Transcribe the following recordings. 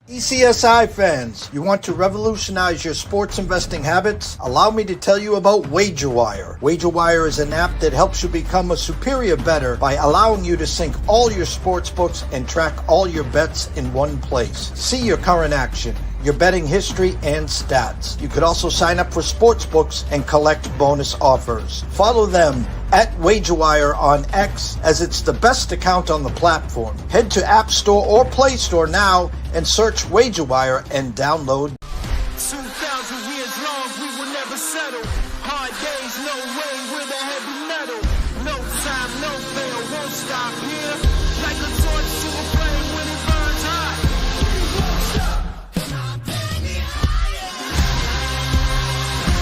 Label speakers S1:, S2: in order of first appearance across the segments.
S1: ECSI fans, you want to revolutionize your sports investing habits? Allow me to tell you about WagerWire. WagerWire is an app that helps you become a superior bettor by allowing you to sync all your sports books and track all your bets in one place. See your current action, your betting history, and stats. You could also sign up for sports books and collect bonus offers. Follow them at WagerWire on X, as it's the best account on the platform. Head to App Store or Play Store now and search WagerWire and download.
S2: 2,000 years long, we will never settle. Hard days, no way, with a heavy metal. No time, no fail, won't stop here. Like a torch to a flame when it burns hot. We won't stop. Come on, baby, higher. Like a torch to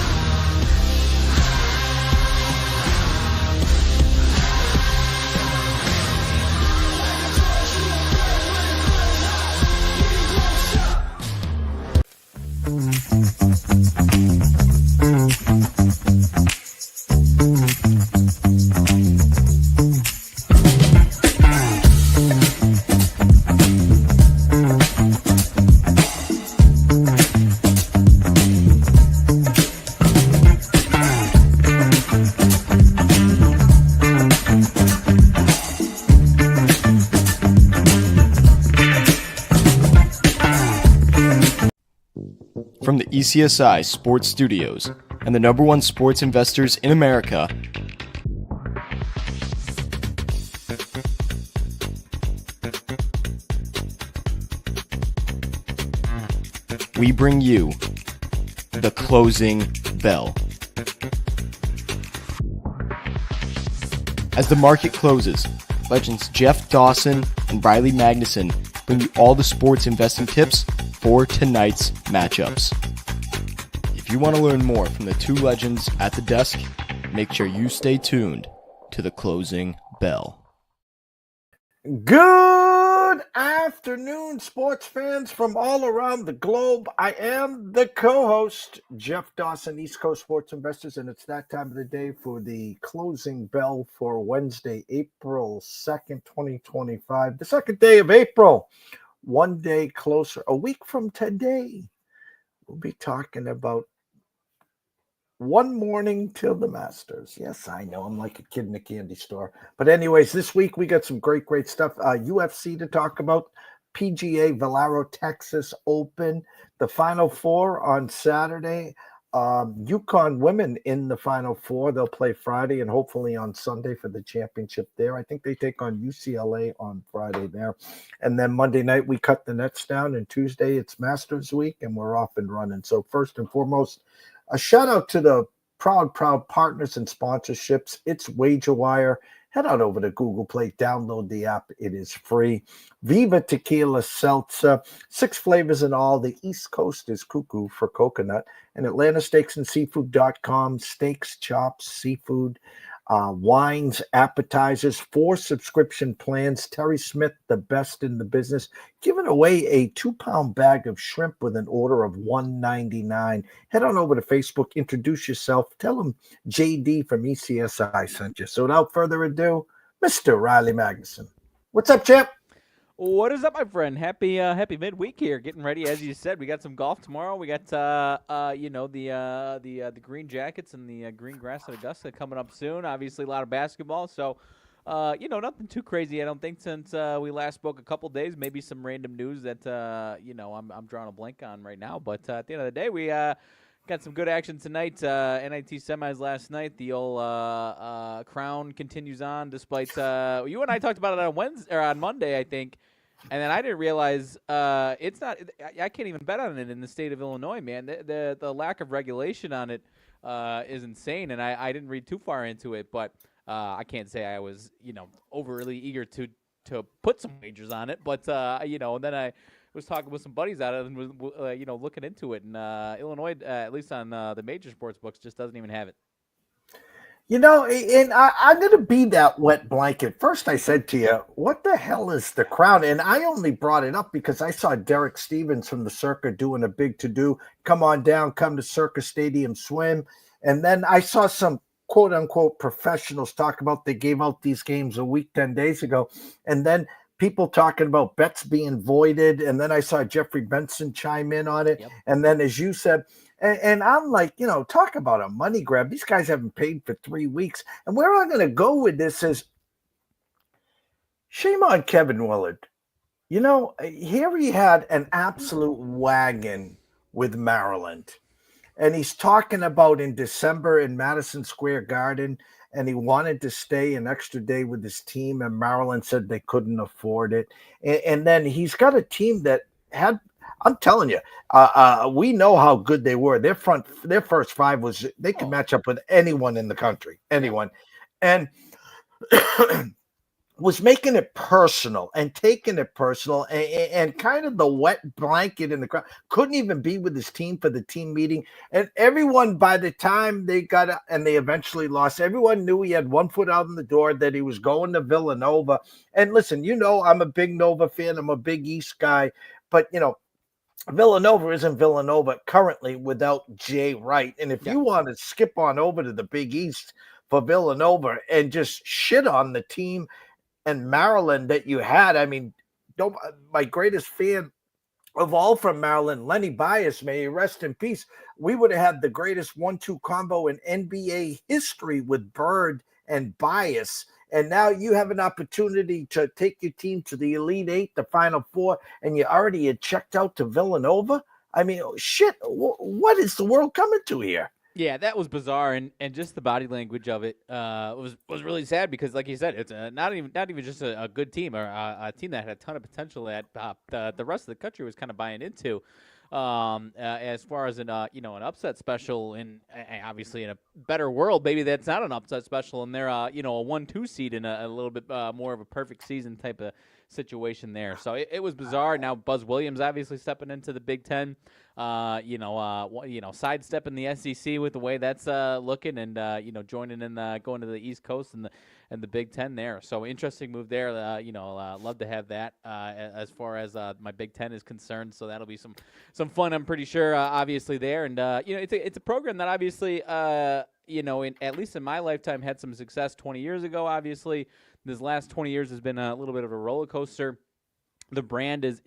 S2: a flame when it burns hot. We won't stop.
S3: From the ECSI Sports Studios and the #1 sports investors in America, we bring you the closing bell. As the market closes, legends Jeff Dawson and Riley Magnuson bring you all the sports investing tips for tonight's matchups. If you want to learn more from the two legends at the desk, make sure you stay tuned to the closing bell.
S1: Good afternoon, sports fans from all around the globe. I am the co-host, Jeff Dawson, East Coast Sports Investors, and it's that time of the day for the closing bell for Wednesday, April 2nd, 2025, the second day of April. One day closer, a week from today, we'll be talking about one morning till the Masters. Yes, I know, I'm like a kid in a candy store. But anyways, this week we got some great stuff. UFC to talk about, PGA Valero Texas Open, the Final Four on Saturday. UConn women in the Final Four. They'll play Friday and hopefully on Sunday for the championship there. I think they take on UCLA on Friday there. And then Monday night, we cut the nets down, and Tuesday, it's Masters week, and we're off and running. So first and foremost, a shout out to the proud partners and sponsorships. It's WagerWire. Head on over to Google Play, download the app. It is free. Viva Tequila Seltzer, 6 flavors in all. The East Coast is cuckoo for coconut. And Atlanta Steaks and Seafood.com, steaks, chops, seafood, wines, appetizers, 4 subscription plans. Terry Smith, the best in the business, giving away a 2-pound bag of shrimp with an order of $1.99. Head on over to Facebook, introduce yourself, tell them JD from ECSI sent you. So without further ado, Mr. Riley Magnuson. What's up, champ?
S4: What is up, my friend? Happy midweek here. Getting ready, as you said. We got some golf tomorrow. We got the Green Jackets and the Green Grass at Augusta coming up soon. Obviously, a lot of basketball. So, nothing too crazy. I don't think since we last spoke a couple days. Maybe some random news that I'm drawing a blank on right now. But at the end of the day, we got some good action tonight. NIT semis last night. The old crown continues on, despite you and I talked about it on Wednesday or on Monday, I think. And then I didn't realize it's not. I can't even bet on it in the state of Illinois, man. The lack of regulation on it is insane, and I didn't read too far into it, but I can't say I was overly eager to put some wagers on it. But and then I was talking with some buddies at it and was looking into it, and Illinois, at least on the major sports books, just doesn't even have it.
S1: And I'm going to be that wet blanket. First, I said to you, what the hell is the crown? And I only brought it up because I saw Derek Stevens from the Circa doing a big to-do. Come on down, come to Circa Stadium Swim. And then I saw some quote-unquote professionals talk about they gave out these games a week, 10 days ago. And then people talking about bets being voided, and then I saw Jeffrey Benson chime in on it,
S4: Yep.
S1: and then as you said, and I'm like, talk about a money grab. These guys haven't paid for 3 weeks, and where I'm going to go with this is shame on Kevin Willard. Here he had an absolute wagon with Maryland. And he's talking about in December in Madison Square Garden, and he wanted to stay an extra day with his team, and Maryland said they couldn't afford it. And then he's got a team that had, I'm telling you, we know how good they were. Their first five they could match up with anyone in the country, anyone. And was making it personal and taking it personal and kind of the wet blanket in the crowd. Couldn't even be with his team for the team meeting. And everyone, by the time they got it and they eventually lost, everyone knew he had one foot out in the door, that he was going to Villanova. And listen, I'm a big Nova fan. I'm a big East guy. But, Villanova isn't Villanova currently without Jay Wright. And if you want to skip on over to the Big East for Villanova and just shit on the team and Maryland that you had. I mean, my greatest fan of all from Maryland, Lenny Bias, may he rest in peace. We would have had the greatest 1-2 combo in NBA history with Bird and Bias. And now you have an opportunity to take your team to the Elite Eight, the Final Four, and you already had checked out to Villanova. I mean, shit, what is the world coming to here?
S4: Yeah, that was bizarre, and just the body language of it was really sad because, like you said, it's not even just a good team or a team that had a ton of potential that the rest of the country was kind of buying into. As far as an upset special, and obviously in a better world, maybe that's not an upset special, and they're a 1-2 seed in a little bit more of a perfect season type of situation there. So it was bizarre. Now Buzz Williams obviously stepping into the Big Ten. Sidestepping the SEC with the way that's looking, and joining in going to the East Coast and the Big Ten there. So interesting move there. Love to have that as far as my Big Ten is concerned. So that'll be some fun, I'm pretty sure. Obviously there, and it's a program that obviously at least in my lifetime had some success 20 years ago. Obviously, this last 20 years has been a little bit of a roller coaster. The brand is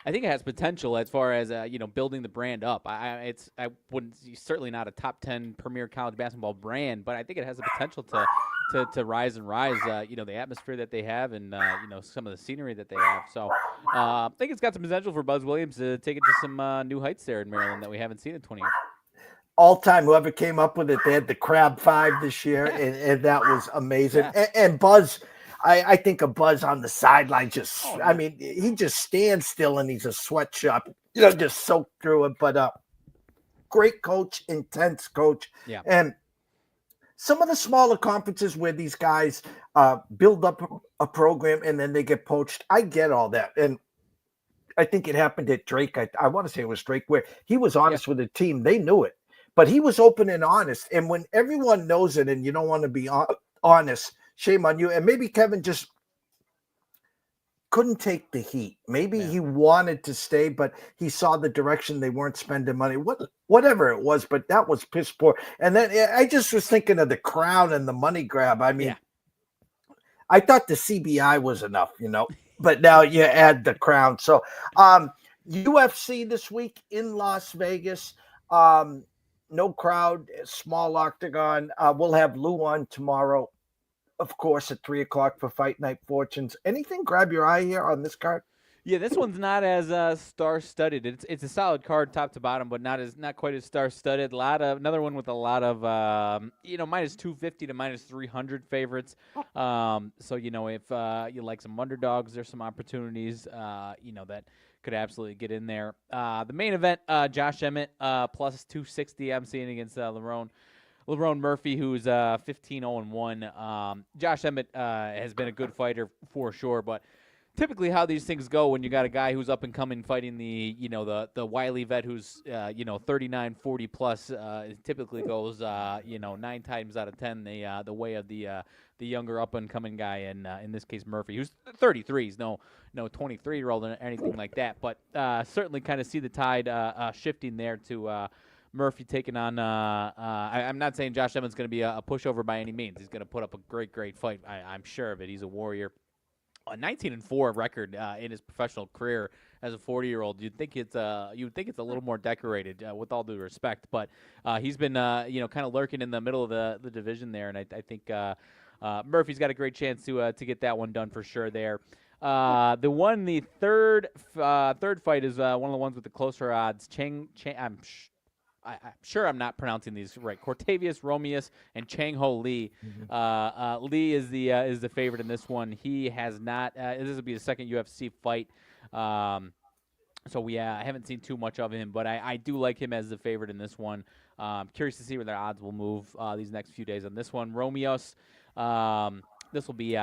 S4: I think it has potential as far as building the brand up. I wouldn't, certainly not a top 10 premier college basketball brand, but I think it has the potential to rise and rise. The atmosphere that they have, and some of the scenery that they have. So I think it's got some potential for Buzz Williams to take it to some new heights there in Maryland that we haven't seen in 20 years.
S1: All time, whoever came up with it, they had the Crab Five this year, and that was amazing.
S4: Yeah.
S1: And Buzz. I think of Buzz on the sideline. I mean, he just stands still and he's a sweatshop, just soaked through it. But great coach, intense coach.
S4: Yeah.
S1: And some of the smaller conferences where these guys build up a program and then they get poached, I get all that. And I think it happened at Drake. I want to say it was Drake, where he was honest with the team. They knew it. But he was open and honest. And when everyone knows it and you don't want to be honest, shame on you. And maybe Kevin just couldn't take the heat. Maybe he wanted to stay, but he saw the direction they weren't spending money. Whatever it was, but that was piss poor. And then I just was thinking of the crown and the money grab. I mean, I thought the CBI was enough, but now you add the crown. So UFC this week in Las Vegas. No crowd, small octagon. We'll have Lou on tomorrow, of course, at 3:00 for Fight Night Fortunes. Anything grab your eye here on this card?
S4: Yeah, this one's not as star-studded. It's a solid card top to bottom, but not quite as star-studded. Another one with a lot of minus 250 to minus 300 favorites. So if you like some underdogs, there's some opportunities that could absolutely get in there. The main event, Josh Emmett plus 260. I'm seeing against Lerone Murphy, who's 15-0-1. Josh Emmett has been a good fighter for sure, but typically how these things go when you got a guy who's up and coming fighting the wily vet who's 39, 40 plus, it typically goes 9 times out of 10 the way of the younger up and coming guy, and in this case Murphy, who's 33. He's no 23-year-old or anything like that, but certainly kind of see the tide shifting there to Murphy taking on. I'm not saying Josh Emmons going to be a pushover by any means. He's going to put up a great fight. I'm sure of it. He's a warrior. a 19-4 record in his professional career as a 40-year-old. You'd think it's a little more decorated, with all due respect, but he's been kind of lurking in the middle of the division there, and I think Murphy's got a great chance to get that one done for sure there. The third fight is one of the ones with the closer odds. I'm sure I'm not pronouncing these right. Cortavius Romeus and Chang Ho Lee. Lee is the favorite in this one. He has not. This will be his second UFC fight. So I haven't seen too much of him, but I do like him as the favorite in this one. Curious to see where their odds will move these next few days on this one. Romeus. This will be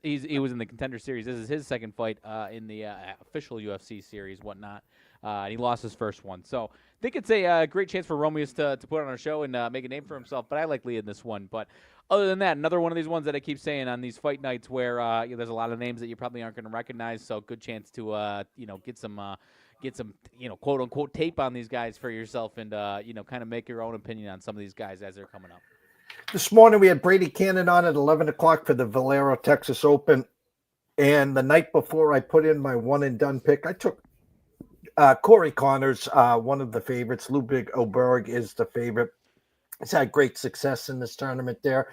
S4: he was in the Contender Series. This is his second fight in the official UFC series, whatnot. And he lost his first one. So I think it's a great chance for Romeus to put on a show and make a name for himself. But I like Lee in this one. But other than that, another one of these ones that I keep saying on these fight nights where there's a lot of names that you probably aren't going to recognize. So good chance to get some quote unquote tape on these guys for yourself and kind of make your own opinion on some of these guys as they're coming up.
S1: This morning we had Brady Cannon on at 11 o'clock for the Valero Texas Open. And the night before I put in my one and done pick, I took Corey Connors, one of the favorites. Ludwig Oberg is the favorite. He's had great success in this tournament there.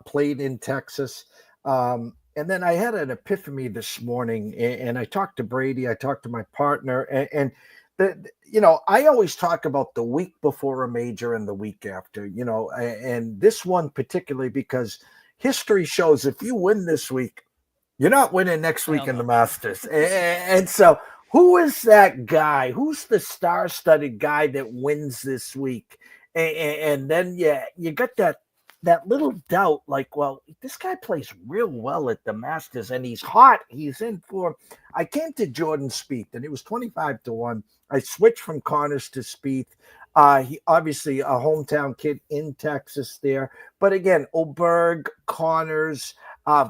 S1: Played in Texas. And then I had an epiphany this morning, and I talked to Brady. I talked to my partner, and I always talk about the week before a major and the week after, and this one particularly because history shows if you win this week, you're not winning next week in the Masters. And so who is that guy? Who's the star-studded guy that wins this week? And then you got that little doubt, like, well, this guy plays real well at the Masters, and he's hot. He's in form. I came to Jordan Spieth, and it was 25-1. I switched from Connors to Spieth. He obviously a hometown kid in Texas there. But again, Oberg, Connors,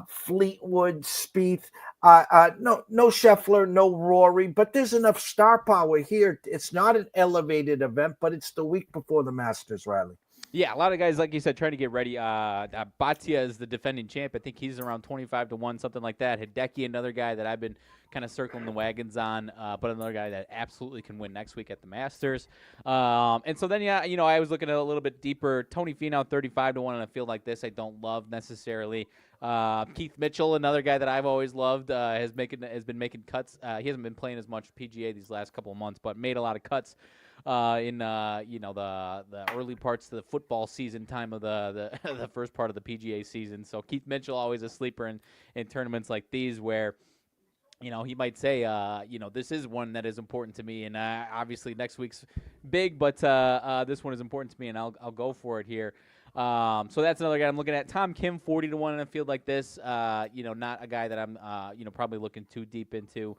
S1: Fleetwood, Spieth. No Scheffler, no Rory, but there's enough star power here. It's not an elevated event, but it's the week before the Masters, Riley.
S4: Yeah, a lot of guys, like you said, trying to get ready. Batia is the defending champ. I think he's around 25-1, something like that. Hideki, another guy that I've been kind of circling the wagons on, but another guy that absolutely can win next week at the Masters. And so then, I was looking at a little bit deeper. Tony Finau, 35-1 in a field like this, I don't love necessarily. Keith Mitchell, another guy that I've always loved, has been making cuts. He hasn't been playing as much PGA these last couple of months, but made a lot of cuts in the early parts of the football season time of the the first part of the PGA season. So Keith Mitchell always a sleeper in tournaments like these where he might say this is one that is important to me, and obviously next week's big, but this one is important to me, and I'll go for it here. So that's another guy I'm looking at. Tom Kim, 40-1 in a field like this. Not a guy that I'm probably looking too deep into.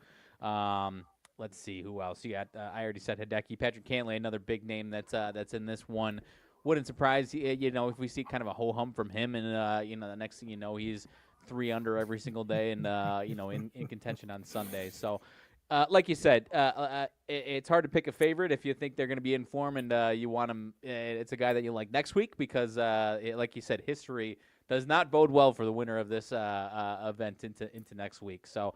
S4: Let's see who else you got. I already said Hideki. Patrick Cantlay, another big name that's in this one. Wouldn't surprise if we see kind of a ho hum from him, and the next thing you know, he's 3 under every single day, and in contention on Sunday. So, like you said, it's hard to pick a favorite if you think they're going to be in form and you want them. It's a guy that you like next week because, like you said, history does not bode well for the winner of this event into next week. So,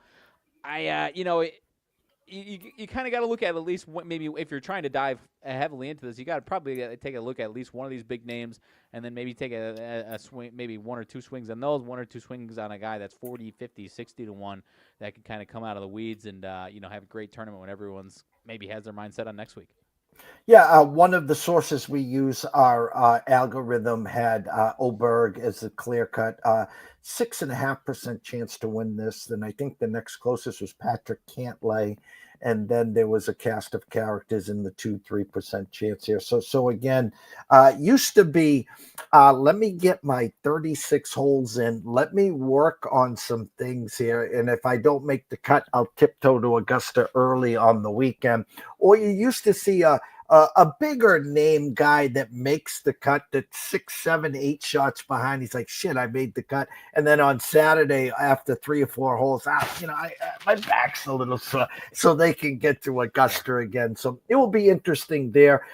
S4: You kind of got to look at least maybe if you're trying to dive heavily into this, you got to probably take a look at least one of these big names, and then maybe take a swing, maybe 1 or 2 swings on those, 1 or 2 swings on a guy that's 40, 50, 60-1 that can kind of come out of the weeds and have a great tournament when everyone's maybe has their mindset on next week.
S1: Yeah, one of the sources we use, our algorithm had Oberg as a clear cut, 6.5% chance to win this. Then I think the next closest was Patrick Cantlay, and then there was a cast of characters in the 2-3% chance here. So again, used to be, let me get my 36 holes in. Let me work on some things here, and if I don't make the cut, I'll tiptoe to Augusta early on the weekend. Or you used to see a bigger name guy that makes the cut, that's 6, 7, 8 shots behind. He's like, shit, I made the cut. And then on Saturday, after 3 or 4 holes, my back's a little sore, so they can get to Augusta again. So it will be interesting there.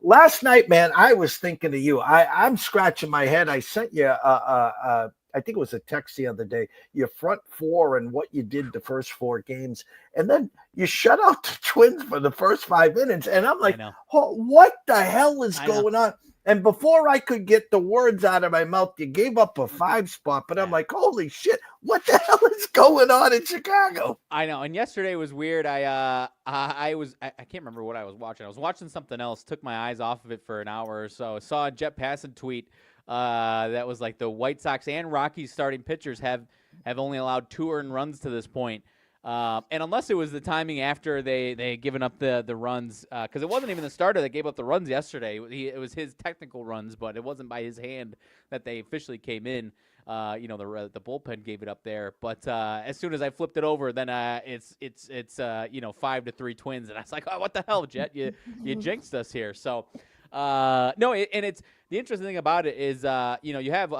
S1: Last night, man, I was thinking of you. I'm scratching my head. I sent you a I think it was a text the other day, your front four and what you did the first 4 games, and then you shut out the Twins for the first 5 innings. And I'm like, oh, what the hell is going on? And before I could get the words out of my mouth, you gave up a 5 spot. But I'm like, holy shit, what the hell is going on in Chicago?
S4: I know. And yesterday was weird. I can't remember what I was watching. I was watching something else, took my eyes off of it for an hour or so. Saw a Jet Passan tweet that was like the White Sox and Rockies starting pitchers have only allowed 2 earned runs to this point. And unless it was the timing after they had given up the runs, because it wasn't even the starter that gave up the runs yesterday. It was his technical runs, but it wasn't by his hand that they officially came in. The bullpen gave it up there. But as soon as I flipped it over, then it's 5-3 Twins, and I was like, oh, what the hell, Jet? You jinxed us here. So. It's the interesting thing about it is, you have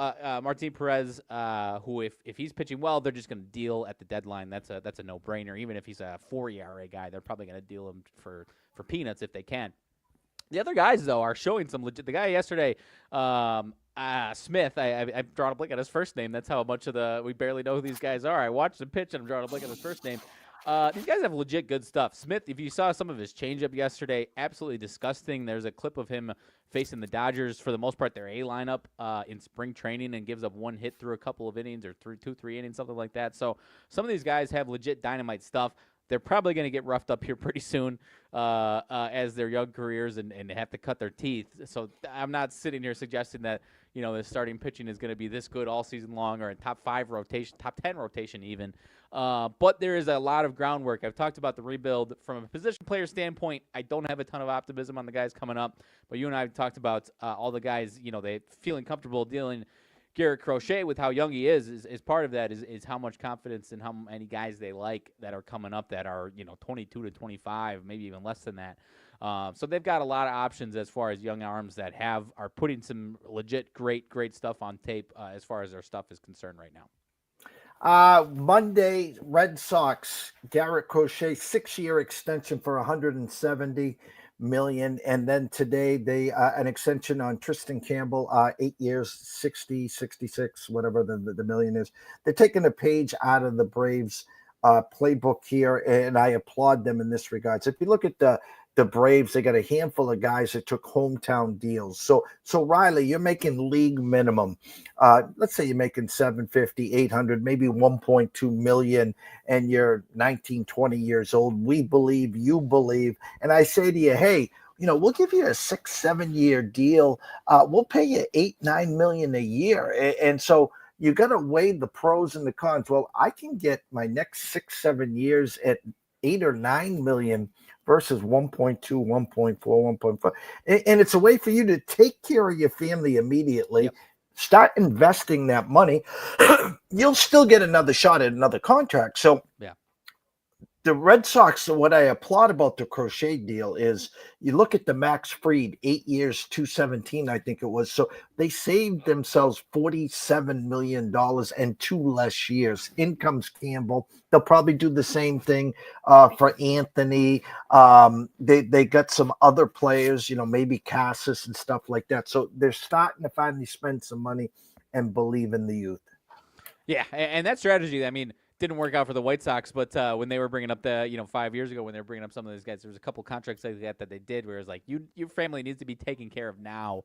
S4: Martin Perez, who if he's pitching well, they're just going to deal at the deadline. That's a no-brainer. Even if he's a 4 ERA guy, they're probably going to deal him for peanuts if they can. The other guys, though, are showing some legit. The guy yesterday, Smith, I'm drawing a blank on his first name. That's how much we barely know who these guys are. I watched the pitch, and I'm drawing a blank on his first name. These guys have legit good stuff. Smith, if you saw some of his changeup yesterday, absolutely disgusting. There's a clip of him facing the Dodgers, for the most part, their A lineup in spring training, and gives up 1 hit through a couple of innings, or 3 innings, something like that. So some of these guys have legit dynamite stuff. They're probably going to get roughed up here pretty soon as their young careers and have to cut their teeth. So I'm not sitting here suggesting that, the starting pitching is going to be this good all season long, or in top 5 rotation, top 10 rotation even. But there is a lot of groundwork. I've talked about the rebuild from a position player standpoint. I don't have a ton of optimism on the guys coming up, but you and I have talked about all the guys, they feeling comfortable dealing Garrett Crochet with how young he is part of that is how much confidence and how many guys they like that are coming up that are, 22 to 25, maybe even less than that. So they've got a lot of options as far as young arms that are putting some legit great stuff on tape as far as their stuff is concerned right now.
S1: Monday, Red Sox, Garrett Crochet, 6-year extension for $170 million, and then today they an extension on Tristan Campbell, 8 years, 66, whatever the million is. They're taking a page out of the Braves playbook here, and I applaud them in this regard. So if you look at the Braves, they got a handful of guys that took hometown deals. So Riley, you're making league minimum. Let's say you're making $750, $800, maybe $1.2 million, and you're 19, 20 years old. We believe, you believe. And I say to you, hey, we'll give you a 6-7 year deal. We'll pay you $8-9 million a year. And so you got to weigh the pros and the cons. Well, I can get my next 6-7 years at $8 or $9 million versus 1.2, 1.4, 1.5. And it's a way for you to take care of your family immediately. Yep. Start investing that money. You'll still get another shot at another contract. So the Red Sox, what I applaud about the Crochet deal is you look at the Max Fried, 8 years, 217, I think it was. So they saved themselves $47 million and 2 less years. In comes Campbell. They'll probably do the same thing for Anthony. They got some other players, maybe Cassis and stuff like that. So they're starting to finally spend some money and believe in the youth.
S4: Yeah, and that strategy, didn't work out for the White Sox, but when they were bringing up 5 years ago, when they were bringing up some of these guys, there was a couple contracts like that they did where it was like, your family needs to be taken care of now.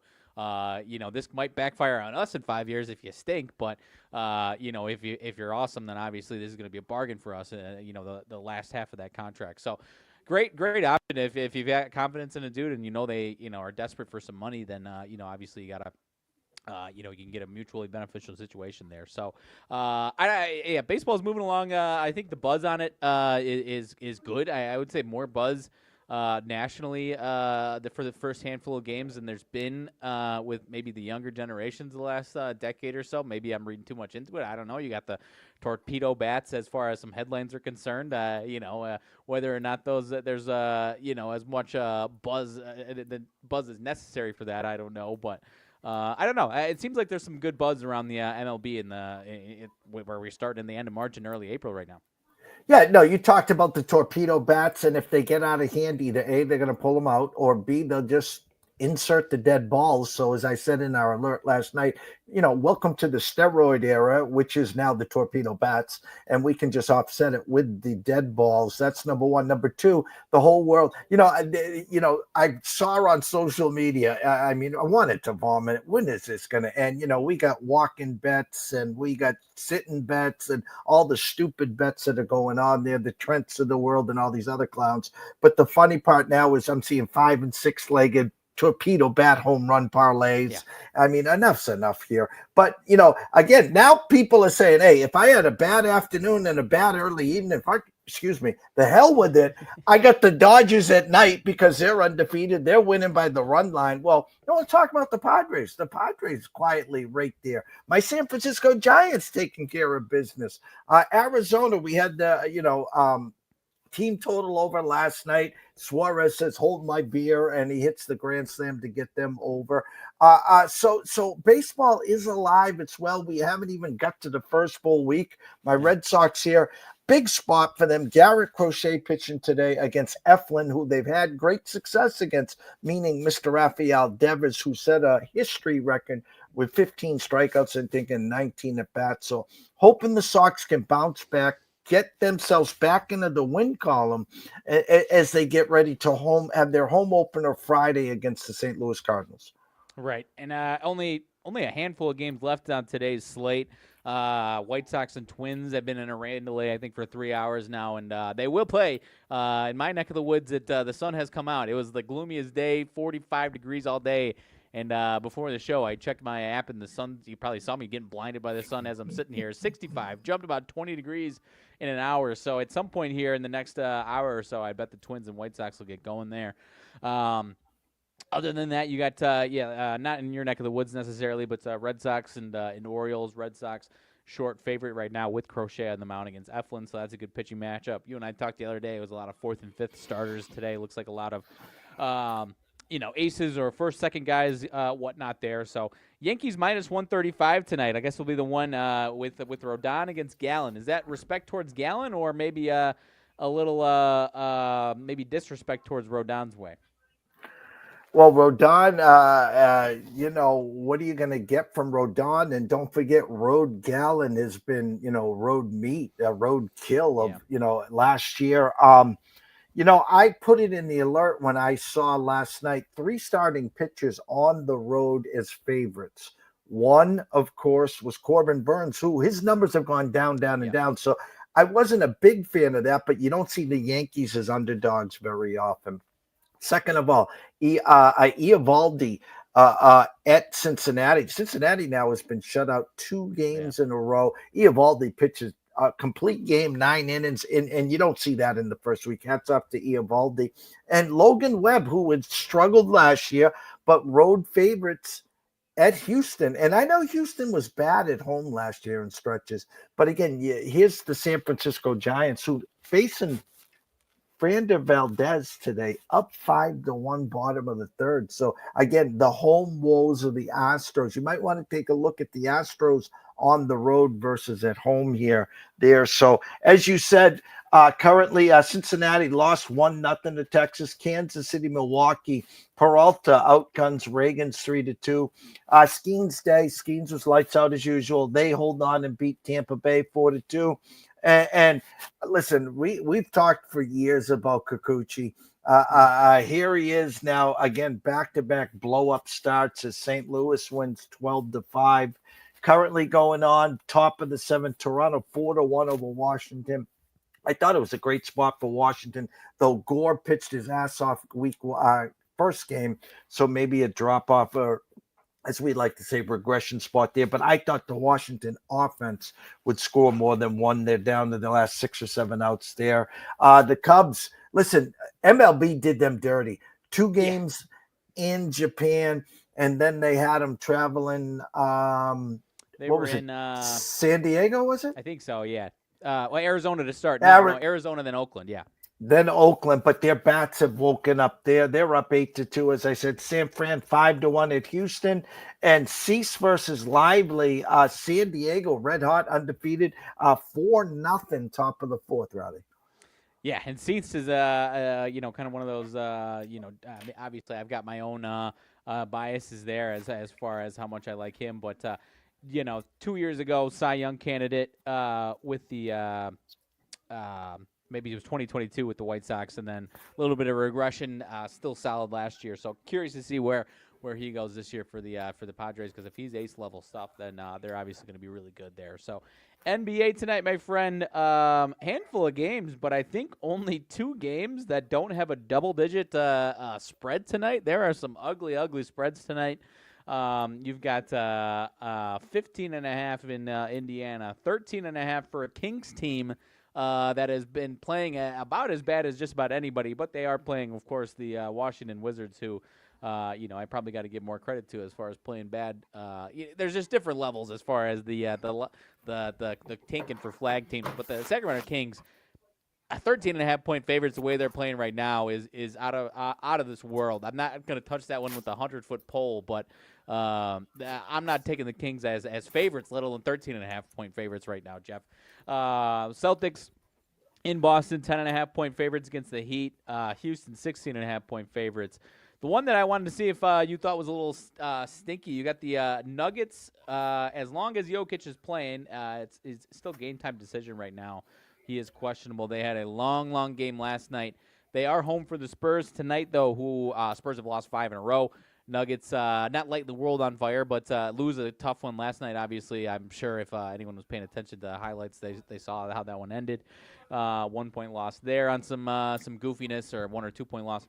S4: This might backfire on us in 5 years if you stink, but if you're awesome, then obviously this is going to be a bargain for us. The last half of that contract. So great option if you've got confidence in a dude and they are desperate for some money, then obviously you gotta. You can get a mutually beneficial situation there. So, baseball's moving along. I think the buzz on it is good. I would say more buzz nationally for the first handful of games than there's been with maybe the younger generations the last decade or so. Maybe I'm reading too much into it. I don't know. You got the torpedo bats as far as some headlines are concerned. Whether or not there's as much buzz the buzz is necessary for that, I don't know, but. I don't know. It seems like there's some good buzz around the MLB where we're starting in the end of March and early April right now.
S1: Yeah, no, you talked about the torpedo bats, and if they get out of hand, either A, they're going to pull them out, or B, they'll just insert the dead balls. So as I said in our alert last night, welcome to the steroid era, which is now the torpedo bats, and we can just offset it with the dead balls. That's number one. Number two, the whole world. I saw on social media. I mean, I wanted to vomit. When is this going to end? We got walking bets and we got sitting bets and all the stupid bets that are going on there, the Trents of the world and all these other clowns. But the funny part now is I'm seeing 5- and 6-legged torpedo bat home run parlays.
S4: Yeah.
S1: I mean, enough's enough here. But, again, now people are saying, hey, if I had a bad afternoon and a bad early evening, the hell with it. I got the Dodgers at night because they're undefeated. They're winning by the run line. Well, no one talk about the Padres. The Padres quietly right there. My San Francisco Giants taking care of business. Arizona, we had the, team total over last night. Suarez says, hold my beer, and he hits the grand slam to get them over. So baseball is alive. It's well. We haven't even got to the first full week. My Red Sox here, big spot for them. Garrett Crochet pitching today against Eflin, who they've had great success against, meaning Mr. Rafael Devers, who set a history record with 15 strikeouts and thinking 19 at bats. So hoping the Sox can bounce back, get themselves back into the win column as they get ready to have their home opener Friday against the St. Louis Cardinals.
S4: Right, and only a handful of games left on today's slate. White Sox and Twins have been in a rain delay, I think, for 3 hours now, and they will play in my neck of the woods. The sun has come out. It was the gloomiest day, 45 degrees all day. And before the show, I checked my app, and the sun, you probably saw me getting blinded by the sun as I'm sitting here, 65, jumped about 20 degrees in an hour. So at some point here in the next hour or so, I bet the Twins and White Sox will get going there. Other than that, you got, not in your neck of the woods necessarily, but Red Sox and Orioles. Red Sox short favorite right now with Crochet on the mound against Eflin, so that's a good pitching matchup. You and I talked the other day. It was a lot of 4th and 5th starters today. Looks like a lot of aces or first, second guys, whatnot there. So Yankees minus 135 tonight. I guess will be the one with Rodon against Gallen. Is that respect towards Gallen or maybe a little maybe disrespect towards Rodon's way?
S1: Well, Rodon, what are you going to get from Rodon? And don't forget, Road Gallen has been, road meat, road kill of, last year. I put it in the alert when I saw last night 3 starting pitchers on the road as favorites. One, of course, was Corbin Burns, who his numbers have gone down, and down. So I wasn't a big fan of that, but you don't see the Yankees as underdogs very often. Second of all, Eovaldi at Cincinnati. Cincinnati now has been shut out 2 games in a row. Eovaldi pitches a complete game, 9 innings, and you don't see that in the first week. Hats off to Eovaldi. And Logan Webb, who had struggled last year, but road favorites at Houston. And I know Houston was bad at home last year in stretches. But again, here's the San Francisco Giants, who facing Frander Valdez today, up 5-1, bottom of the third. So again, the home woes of the Astros. You might want to take a look at the Astros on the road versus at home there. So as you said, currently Cincinnati lost 1-0 to Texas. Kansas City, Milwaukee, Peralta outguns Reagan's 3-2. Skeens Day, Skeens was lights out as usual. They hold on and beat Tampa Bay 4-2. And listen, we've talked for years about Kikuchi. Here he is now again, back-to-back blow-up starts as St. Louis wins 12-5. Currently going on top of the 7th. Toronto 4-1 over Washington. I thought it was a great spot for Washington, though Gore pitched his ass off first game, so maybe a drop off or, as we like to say, regression spot there. But I thought the Washington offense would score more than one. They're down to the last 6 or 7 outs there. The Cubs, listen, MLB did them dirty. 2 games in Japan, and then they had them traveling.
S4: They were in
S1: San Diego, was it?
S4: I think so, yeah. Arizona to start. No, Arizona, then Oakland, yeah.
S1: Then Oakland, but their bats have woken up there. They're up 8-2, as I said. San Fran 5-1 at Houston, and Cease versus Lively. San Diego red hot, undefeated, 4-0 top of the 4th, Rowdy.
S4: Yeah, and Seats is kind of one of those obviously I've got my own biases there as far as how much I like him, but 2 years ago Cy Young candidate with the maybe it was 2022 with the White Sox, and then a little bit of regression, still solid last year. So curious to see where he goes this year for the Padres, because if he's ace level stuff, then they're obviously going to be really good there. So NBA tonight, my friend, handful of games, but I think only 2 games that don't have a double-digit spread tonight. There are some ugly, ugly spreads tonight. You've got 15.5 in Indiana, 13.5 for a Kings team that has been playing about as bad as just about anybody, but they are playing, of course, the Washington Wizards, who, I probably got to give more credit to as far as playing bad. There's just different levels as far as the tanking for flag teams, but the Sacramento Kings, a 13.5-point favorites, the way they're playing right now is out of this world. I'm not going to touch that one with a 100-foot pole, but I'm not taking the Kings as favorites, let alone 13.5-point favorites right now, Jeff. Celtics in Boston, 10.5-point favorites against the Heat. Houston, 16.5-point favorites. The one that I wanted to see if you thought was a little stinky, you got the Nuggets. As long as Jokic is playing, it's still game time decision right now. He is questionable. They had a long, long game last night. They are home for the Spurs tonight, though, who Spurs have lost 5 in a row. Nuggets, not lighting the world on fire, but lose a tough one last night. Obviously, I'm sure if anyone was paying attention to the highlights, they saw how that one ended. 1-point loss there on some goofiness, or 1 or 2 point loss.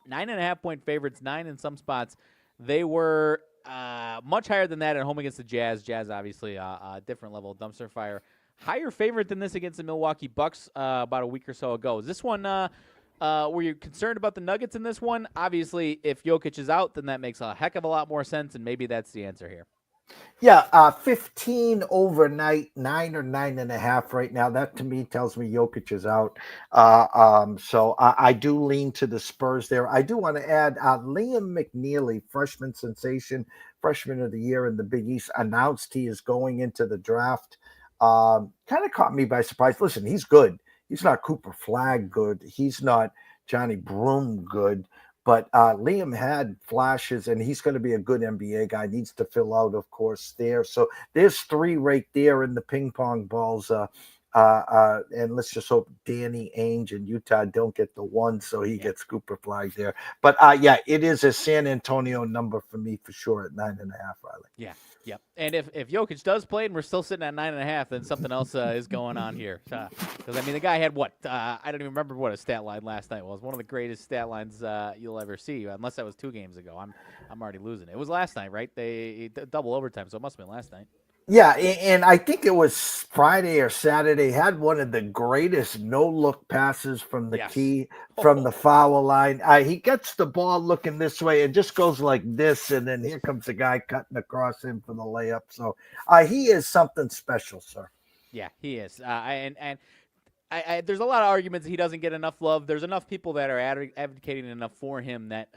S4: 9.5-point favorites, 9 in some spots. They were much higher than that at home against the Jazz. Jazz, obviously, a different level of dumpster fire. Higher favorite than this against the Milwaukee Bucks about a week or so ago. Is this one, were you concerned about the Nuggets in this one? Obviously, if Jokic is out, then that makes a heck of a lot more sense, and maybe that's the answer here.
S1: Yeah, 15 overnight, 9 or 9.5 right now. That to me tells me Jokic is out. So I do lean to the Spurs there. I do want to add Liam McNeely, freshman sensation, freshman of the year in the Big East, announced he is going into the draft. Kind of caught me by surprise. Listen, he's good. He's not Cooper Flagg good. He's not Johnny Broom good. But Liam had flashes, and he's going to be a good NBA guy. Needs to fill out, of course, there. So there's 3 right there in the ping pong balls. And let's just hope Danny Ainge and Utah don't get the 1, so he gets Cooper Flag there. But yeah, it is a San Antonio number for me for sure at 9.5, Riley.
S4: Yeah. Yep. And if Jokic does play and we're still sitting at 9.5, then something else is going on here. Because I mean, the guy had what? I don't even remember what his stat line last night was. One of the greatest stat lines you'll ever see, unless that was 2 games ago. I'm already losing it. It was last night, right? They double overtime, so it must have been last night.
S1: Yeah, and I think it was Friday or Saturday, had one of the greatest no-look passes from the key, from the foul line. He gets the ball looking this way and just goes like this, and then here comes the guy cutting across him for the layup. So he is something special, sir.
S4: Yeah, he is. I there's a lot of arguments he doesn't get enough love. There's enough people that are advocating enough for him that,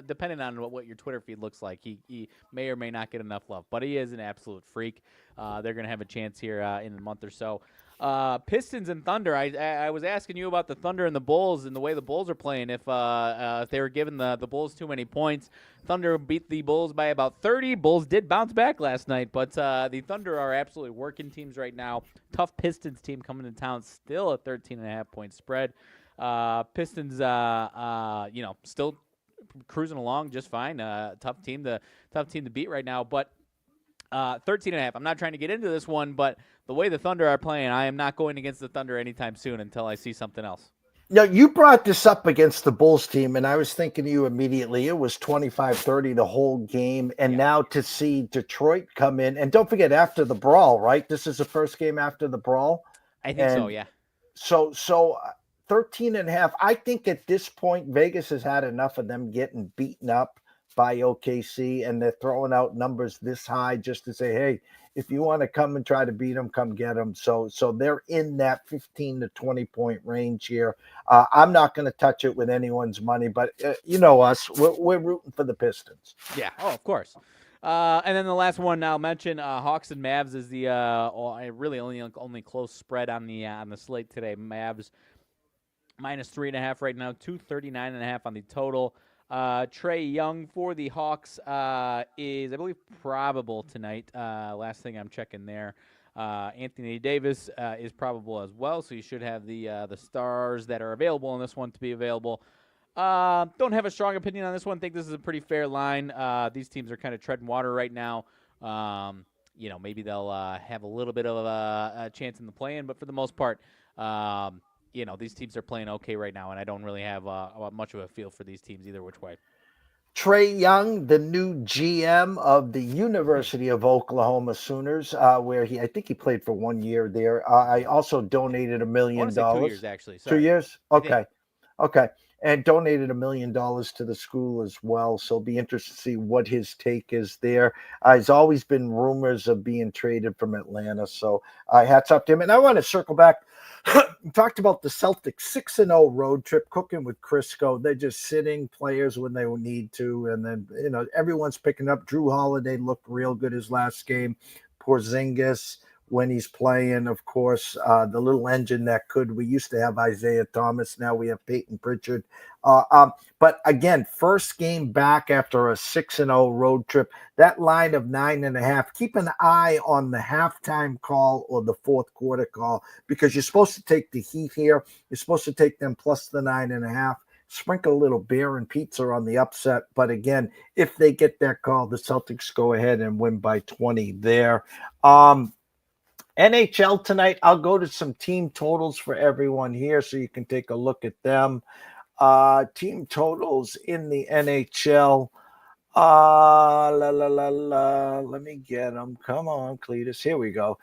S4: depending on what your Twitter feed looks like, he may or may not get enough love. But he is an absolute freak. They're going to have a chance here in a month or so. Pistons and Thunder. I was asking you about the Thunder and the Bulls and the way the Bulls are playing. If they were giving the Bulls too many points, Thunder beat the Bulls by about 30. Bulls did bounce back last night, but the Thunder are absolutely working teams right now. Tough Pistons team coming to town, still a 13.5-point spread. Pistons, still cruising along just fine. Tough team to beat right now, but 13.5. I'm not trying to get into this one, but the way the Thunder are playing, I am not going against the Thunder anytime soon until I see something else.
S1: Now, you brought this up against the Bulls team, and I was thinking of you immediately. It was 25-30 the whole game, and now to see Detroit come in, and don't forget, after the brawl, right? This is the first game after the brawl?
S4: I think so, yeah.
S1: So 13.5. I think at this point, Vegas has had enough of them getting beaten up by OKC, and they're throwing out numbers this high just to say, hey, if you want to come and try to beat them, come get them. So they're in that 15 to 20 point range here. I'm not going to touch it with anyone's money, but you know us, we're rooting for the Pistons.
S4: Yeah, of course. And then the last one I'll mention, Hawks and Mavs is the really only close spread on the slate today. Mavs -3.5 right now, 239.5 on the total. Trae Young for the Hawks is, I believe, probable tonight. Last thing I'm checking there. Anthony Davis is probable as well, so you should have the stars that are available in this one to be available. Don't have a strong opinion on this one. Think this is a pretty fair line. These teams are kind of treading water right now. Maybe they'll have a little bit of a chance in the play-in, but for the most part, these teams are playing okay right now, and I don't really have much of a feel for these teams either which way.
S1: Trae Young, the new GM of the University of Oklahoma Sooners, where I think he played for 1 year there. I also donated $1 million.
S4: I want to say 2 years, actually. Sorry.
S1: 2 years? Okay. And donated $1 million to the school as well. So it'll be interesting to see what his take is there. There's always been rumors of being traded from Atlanta. So hats up to him. And I want to circle back. We talked about the Celtics 6-0 road trip, cooking with Crisco. They're just sitting players when they need to. And then, everyone's picking up. Drew Holiday looked real good his last game. Porzingis, when he's playing, of course, the little engine that could. We used to have Isaiah Thomas. Now we have Peyton Pritchard. But again, first game back after a 6-0 road trip. That line of 9.5. Keep an eye on the halftime call or the fourth quarter call, because you're supposed to take the Heat here. You're supposed to take them plus the 9.5. Sprinkle a little beer and pizza on the upset. But again, if they get that call, the Celtics go ahead and win by 20 there. NHL tonight, I'll go to some team totals for everyone here so you can take a look at them. Team totals in the NHL. Let me get them. Come on, Cletus. Here we go.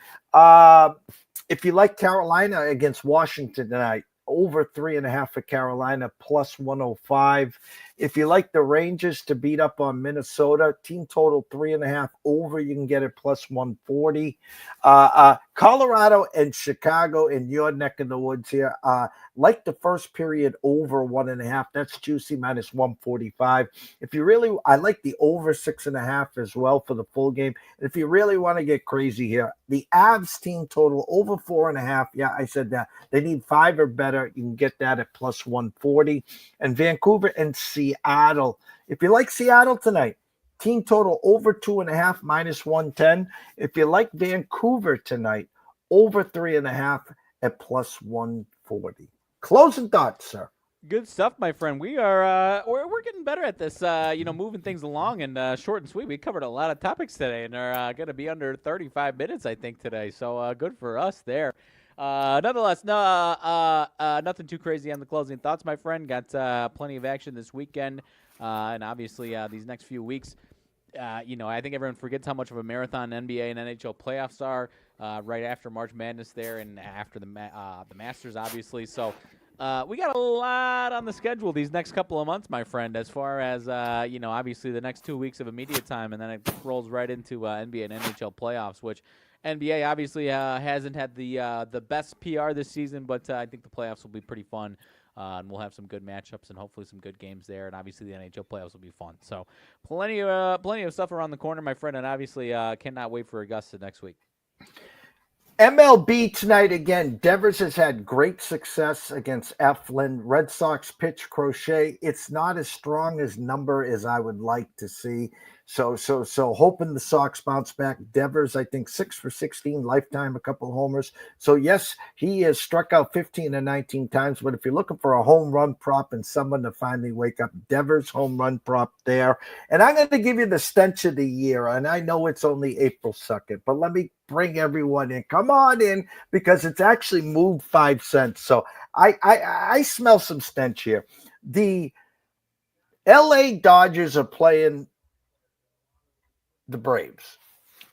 S1: If you like Carolina against Washington tonight, over 3.5 for Carolina, plus 105. If you like the Rangers to beat up on Minnesota, team total 3.5 over, you can get it plus 140. Colorado and Chicago in your neck of the woods here. Like the first period over 1.5. That's juicy, minus 145. I like the over 6.5 as well for the full game. If you really want to get crazy here, the Avs team total over 4.5. Yeah, I said that. They need 5 or better. You can get that at plus 140. And Vancouver and Seattle. If you like Seattle tonight, team total over 2.5, minus 110. If you like Vancouver tonight, over 3.5 at plus 140. Closing thoughts, sir.
S4: Good stuff, my friend. We are we're getting better at this. Moving things along and short and sweet. We covered a lot of topics today, and are going to be under 35 minutes, I think, today. So good for us there. Nonetheless, nothing too crazy on the closing thoughts, my friend. Got plenty of action this weekend, and obviously these next few weeks. I think everyone forgets how much of a marathon NBA and NHL playoffs are right after March Madness there and after the Masters, obviously. So we got a lot on the schedule these next couple of months, my friend, as far as, obviously the next 2 weeks of immediate time, and then it rolls right into NBA and NHL playoffs, which NBA obviously hasn't had the best PR this season, but I think the playoffs will be pretty fun. And we'll have some good matchups and hopefully some good games there. And obviously the NHL playoffs will be fun. So plenty of stuff around the corner, my friend. And obviously cannot wait for Augusta next week.
S1: MLB tonight again. Devers has had great success against Eflin. Red Sox pitch Crochet. It's not as strong as number as I would like to see. So hoping the Sox bounce back. Devers, I think 6 for 16 lifetime, a couple homers. So yes, he has struck out 15 and 19 times. But if you're looking for a home run prop and someone to finally wake up, Devers home run prop there. And I'm going to give you the stench of the year. And I know it's only April 2nd, but let me bring everyone in. Come on in, because it's actually moved 5 cents. So I smell some stench here. The LA Dodgers are playing the Braves,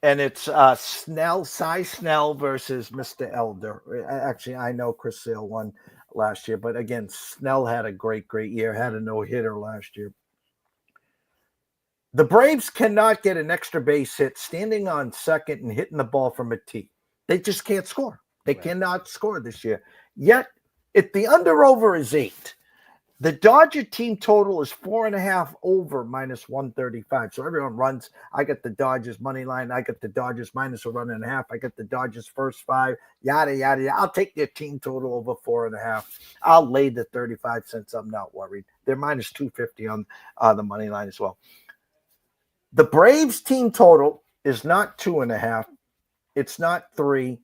S1: and it's Cy Snell versus Mr. Elder. Actually, I know Chris Sale won last year, but again, Snell had a great year, had a no-hitter last year. The Braves cannot get an extra base hit standing on second and hitting the ball from a tee. They just can't score. They cannot score this year. Yet, if the under-over is 8, The Dodger team total is 4.5 over minus 135. So everyone runs. I get the Dodgers money line. I get the Dodgers minus a run and a half. I get the Dodgers first 5. Yada yada yada. I'll take their team total over 4.5. I'll lay the 35 cents. I'm not worried. They're minus 250 on the money line as well. The Braves team total is not 2.5. It's not 3.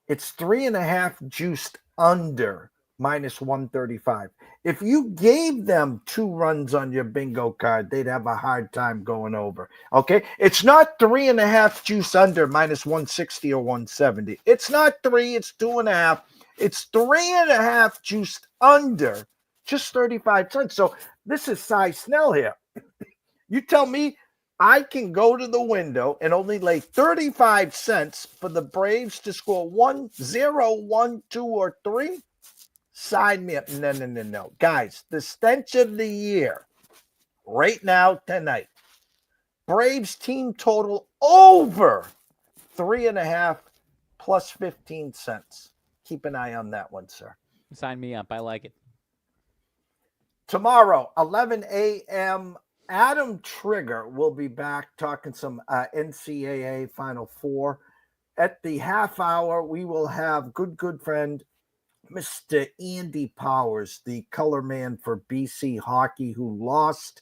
S1: It's 3.5 juiced under minus 135. If you gave them 2 runs on your bingo card, they'd have a hard time going over. Okay. It's not 3.5 juice under minus 160 or 170. It's not 3, it's 2.5. It's 3.5 juiced under just 35 cents. So this is Cy Snell here. You tell me I can go to the window and only lay 35 cents for the Braves to score 1-0, 1, 2, or 3. Sign me up. No. Guys, the stench of the year right now, tonight. Braves team total over 3.5 plus 15 cents. Keep an eye on that one, sir.
S4: Sign me up. I like it.
S1: Tomorrow, 11 a.m., Adam Trigger will be back talking some NCAA Final Four. At the half hour, we will have good friend Mr. Andy Powers, the color man for BC Hockey, who lost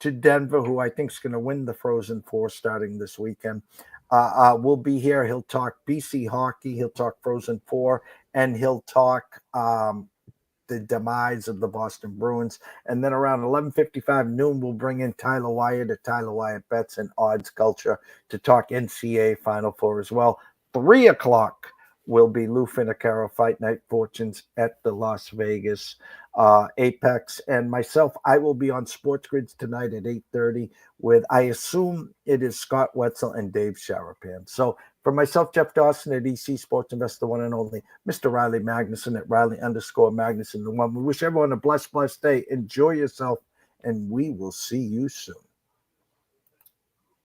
S1: to Denver, who I think is going to win the Frozen Four starting this weekend. Will be here. He'll talk BC Hockey, he'll talk Frozen Four, and he'll talk the demise of the Boston Bruins. And then around 11:55 noon, we'll bring in Tyler Wyatt at Tyler Wyatt Bets and Odds Culture to talk NCAA Final Four as well. 3 o'clock will be Lou Finocchiaro Fight Night Fortunes at the Las Vegas Apex. And myself, I will be on Sports Grids tonight at 8:30 with, I assume it is Scott Wetzel and Dave Sharapan. So for myself, Jeff Dawson at EC Sports Investor, one and only, Mr. Riley Magnuson at Riley_Magnuson. The one. We wish everyone a blessed day. Enjoy yourself, and we will see you soon.